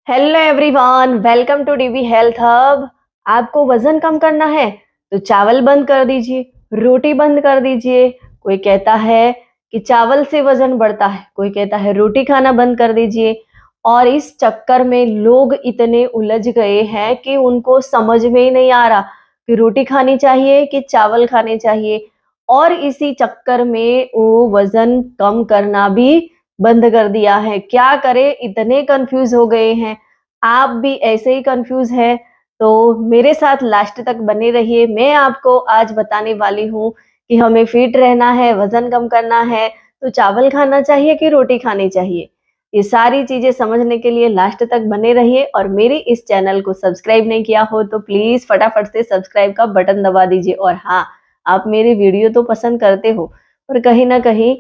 Hello everyone, welcome to DV health hub. आपको वजन कम करना है तो चावल बंद कर दीजिए, रोटी बंद कर दीजिए। कोई कहता है कि चावल से वजन बढ़ता है, कोई कहता है रोटी खाना बंद कर दीजिए। और इस चक्कर में लोग इतने उलझ गए हैं कि उनको समझ में ही नहीं आ रहा कि रोटी खानी चाहिए कि चावल खाने चाहिए। और इसी चक्कर में वो वजन कम करना भी बंद कर दिया है। क्या करें, इतने कंफ्यूज हो गए हैं। आप भी ऐसे ही कंफ्यूज हैं तो मेरे साथ लास्ट तक बने रहिए। मैं आपको आज बताने वाली हूँ कि हमें फिट रहना है, वजन कम करना है तो चावल खाना चाहिए कि रोटी खानी चाहिए। ये सारी चीजें समझने के लिए लास्ट तक बने रहिए। और मेरे इस चैनल को सब्सक्राइब नहीं किया हो तो प्लीज फटाफट से सब्सक्राइब का बटन दबा दीजिए। और हाँ, आप मेरी वीडियो तो पसंद करते हो और कहीं ना कहीं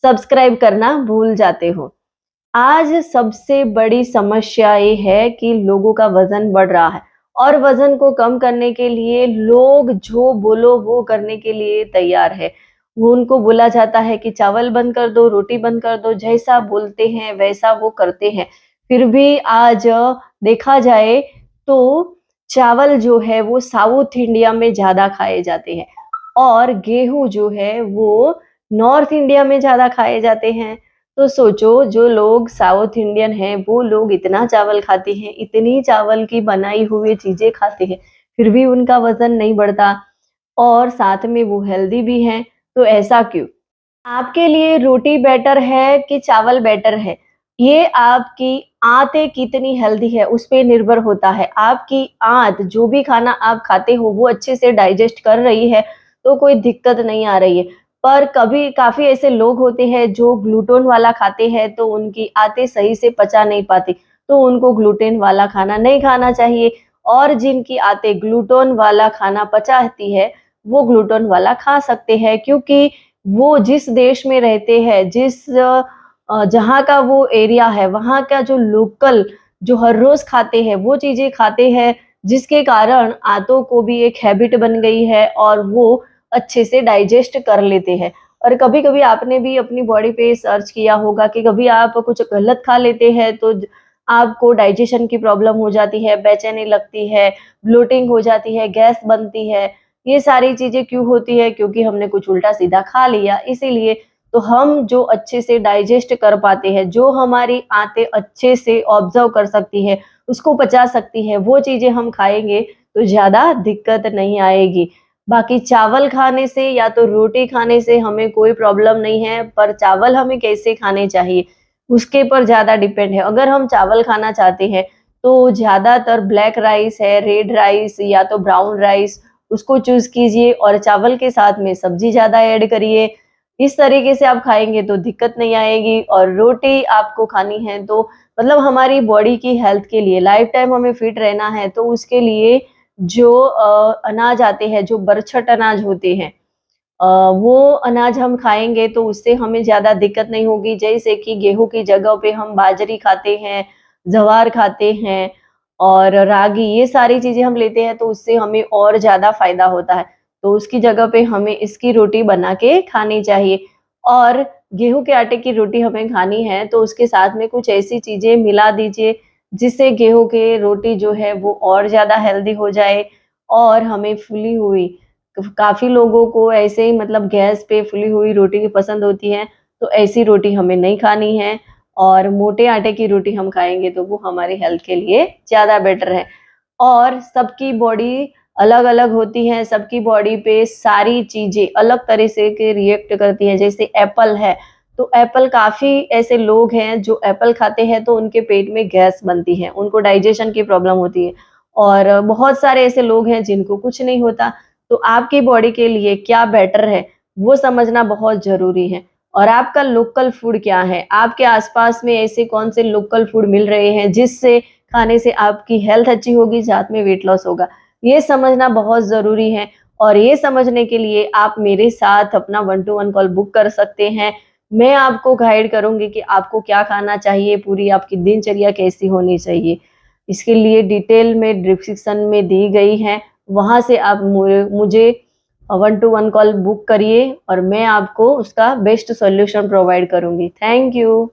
सब्सक्राइब करना भूल जाते हो। आज सबसे बड़ी समस्या ये है कि लोगों का वजन बढ़ रहा है और वजन को कम करने के लिए लोग जो बोलो वो करने के लिए तैयार है। वो उनको बोला जाता है कि चावल बंद कर दो, रोटी बंद कर दो, जैसा बोलते हैं वैसा वो करते हैं। फिर भी आज देखा जाए तो चावल जो है वो साउथ इंडिया में ज्यादा खाए जाते हैं और गेहूं जो है वो नॉर्थ इंडिया में ज्यादा खाए जाते हैं। तो सोचो, जो लोग साउथ इंडियन हैं वो लोग इतना चावल खाते हैं, इतनी चावल की बनाई हुई चीजें खाते हैं, फिर भी उनका वजन नहीं बढ़ता और साथ में वो हेल्दी भी हैं। तो ऐसा क्यों? आपके लिए रोटी बेटर है कि चावल बेटर है, ये आपकी आंतें कितनी हेल्दी है उस पे निर्भर होता है। आपकी आंत जो भी खाना आप खाते हो वो अच्छे से डाइजेस्ट कर रही है तो कोई दिक्कत नहीं आ रही है। पर कभी काफी ऐसे लोग होते हैं जो ग्लूटोन वाला खाते हैं तो उनकी आंतें सही से पचा नहीं पाती, तो उनको ग्लूटेन वाला खाना नहीं खाना चाहिए। और जिनकी आंतें ग्लूटोन वाला खाना पचाती है वो ग्लूटोन वाला खा सकते हैं, क्योंकि वो जिस देश में रहते हैं, जहाँ का वो एरिया है, वहाँ का जो लोकल जो हर रोज खाते हैं वो चीजें खाते हैं, जिसके कारण आंतों को भी एक हैबिट बन गई है और वो अच्छे से डाइजेस्ट कर लेते हैं। और कभी कभी आपने भी अपनी बॉडी पे सर्च किया होगा कि कभी आप कुछ गलत खा लेते हैं तो आपको डाइजेशन की प्रॉब्लम हो जाती है, बेचैनी लगती है, ब्लोटिंग हो जाती है, गैस बनती है। ये सारी चीजें क्यों होती है? क्योंकि हमने कुछ उल्टा सीधा खा लिया, इसीलिए। तो हम जो अच्छे से डाइजेस्ट कर पाते हैं, जो हमारी आंतें अच्छे से ऑब्जर्व कर सकती है, उसको पचा सकती है, वो चीजें हम खाएंगे तो ज्यादा दिक्कत नहीं आएगी। बाकी चावल खाने से या तो रोटी खाने से हमें कोई प्रॉब्लम नहीं है, पर चावल हमें कैसे खाने चाहिए उसके पर ज्यादा डिपेंड है। अगर हम चावल खाना चाहते हैं तो ज्यादातर ब्लैक राइस है, रेड राइस या तो ब्राउन राइस, उसको चूज कीजिए और चावल के साथ में सब्जी ज्यादा ऐड करिए। इस तरीके से आप खाएंगे तो दिक्कत नहीं आएगी। और रोटी आपको खानी है तो मतलब हमारी बॉडी की हेल्थ के लिए, लाइफ टाइम हमें फिट रहना है तो उसके लिए जो अनाज आते हैं, जो बरछट अनाज होते हैं, वो अनाज हम खाएंगे तो उससे हमें ज्यादा दिक्कत नहीं होगी। जैसे कि गेहूं की जगह पे हम बाजरी खाते हैं, ज्वार खाते हैं और रागी, ये सारी चीजें हम लेते हैं तो उससे हमें और ज्यादा फायदा होता है। तो उसकी जगह पे हमें इसकी रोटी बना के खानी चाहिए। और गेहूं के आटे की रोटी हमें खानी है तो उसके साथ में कुछ ऐसी चीजें मिला दीजिए जिससे गेहूं के रोटी जो है वो और ज्यादा हेल्दी हो जाए और हमें फुली हुई, काफी लोगों को ऐसे ही मतलब गैस पे फुली हुई रोटी पसंद होती है, तो ऐसी रोटी हमें नहीं खानी है। और मोटे आटे की रोटी हम खाएंगे तो वो हमारी हेल्थ के लिए ज्यादा बेटर है। और सबकी बॉडी अलग अलग होती है, सबकी बॉडी पे सारी चीजें अलग तरह से के रिएक्ट करती हैं। जैसे एप्पल है तो एप्पल, काफी ऐसे लोग हैं जो एप्पल खाते हैं तो उनके पेट में गैस बनती है, उनको डाइजेशन की प्रॉब्लम होती है। और बहुत सारे ऐसे लोग हैं जिनको कुछ नहीं होता। तो आपकी बॉडी के लिए क्या बेटर है वो समझना बहुत जरूरी है। और आपका लोकल फूड क्या है, आपके आसपास में ऐसे कौन से लोकल फूड मिल रहे हैं जिससे खाने से आपकी हेल्थ अच्छी होगी, साथ में वेट लॉस होगा, ये समझना बहुत जरूरी है। और ये समझने के लिए आप मेरे साथ अपना 1-to-1 कॉल बुक कर सकते हैं। मैं आपको गाइड करूंगी कि आपको क्या खाना चाहिए, पूरी आपकी दिनचर्या कैसी होनी चाहिए। इसके लिए डिटेल में डिस्क्रिप्शन में दी गई है, वहां से आप मुझे 1-to-1 कॉल बुक करिए और मैं आपको उसका बेस्ट सॉल्यूशन प्रोवाइड करूंगी। Thank you.